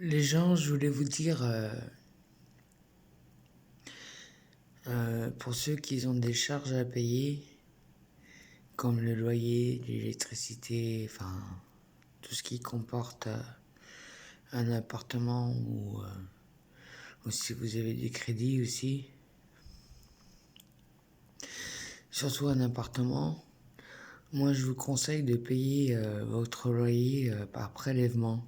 Les gens, je voulais vous dire, pour ceux qui ont des charges à payer, comme le loyer, l'électricité, enfin, tout ce qui comporte un appartement ou si vous avez des crédits aussi, surtout un appartement, moi je vous conseille de payer votre loyer par prélèvement.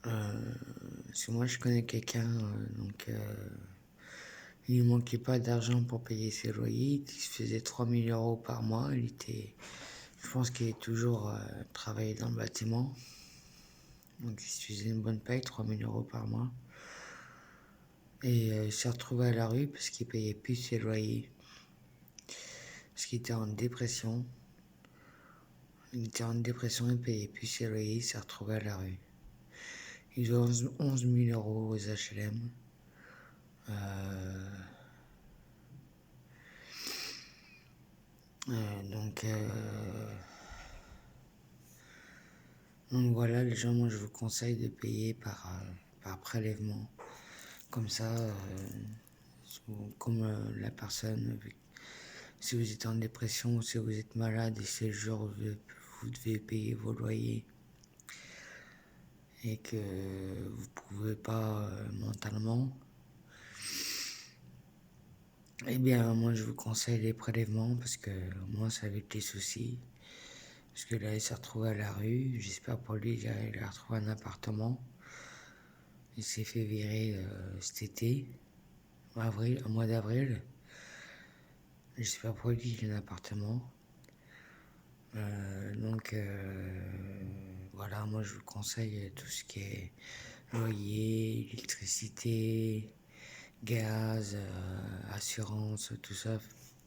Parce que moi je connais quelqu'un, donc il ne manquait pas d'argent pour payer ses loyers, il se faisait 3 000 € par mois, je pense qu'il est toujours travaillé dans le bâtiment, donc il se faisait une bonne paye, 3 000 € par mois. Et il s'est retrouvé à la rue parce qu'il payait plus ses loyers, parce qu'il était en dépression. Il était en dépression, il payait plus ses loyers, il s'est retrouvé à la rue. Il doit 11 000 € aux HLM. Donc, voilà, les gens, moi je vous conseille de payer par prélèvement. Comme ça, comme la personne, si vous êtes en dépression ou si vous êtes malade et c'est le jour où vous devez payer vos loyers et que vous pouvez pas mentalement, eh bien moi je vous conseille les prélèvements parce que moi ça évite les soucis. Parce que là il s'est retrouvé à la rue, j'espère pour lui il a retrouvé un appartement. Il s'est fait virer cet été, au mois d'avril. J'espère pour lui qu'il a un appartement. Donc voilà, moi je vous conseille tout ce qui est loyer, électricité, gaz, assurance, tout ça,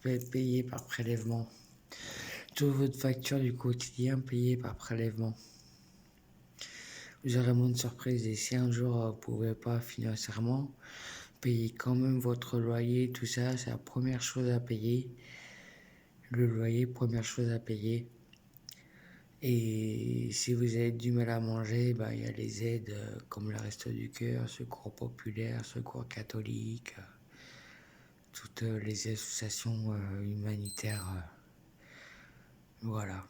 payé par prélèvement. Toute votre facture du quotidien payée par prélèvement. Vous aurez moins de surprises et si un jour vous ne pouvez pas financièrement, payez quand même votre loyer, tout ça, c'est la première chose à payer. Le loyer, première chose à payer. Et si vous avez du mal à manger, bah, y a les aides comme le Resto du Cœur, Secours Populaire, Secours Catholique, toutes les associations humanitaires. Voilà.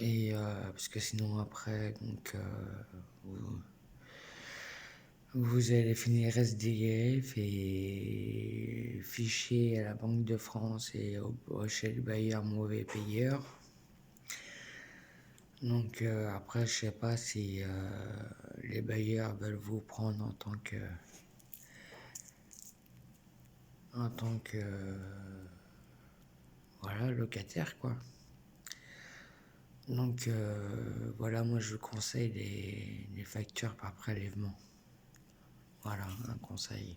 Et parce que sinon après, donc, vous allez finir SDF et fiché à la Banque de France et chez le bailleur mauvais payeur. Donc après, je sais pas si les bailleurs veulent vous prendre en tant que voilà, locataire quoi. Donc voilà, moi je vous conseille les factures par prélèvement. Voilà, un conseil.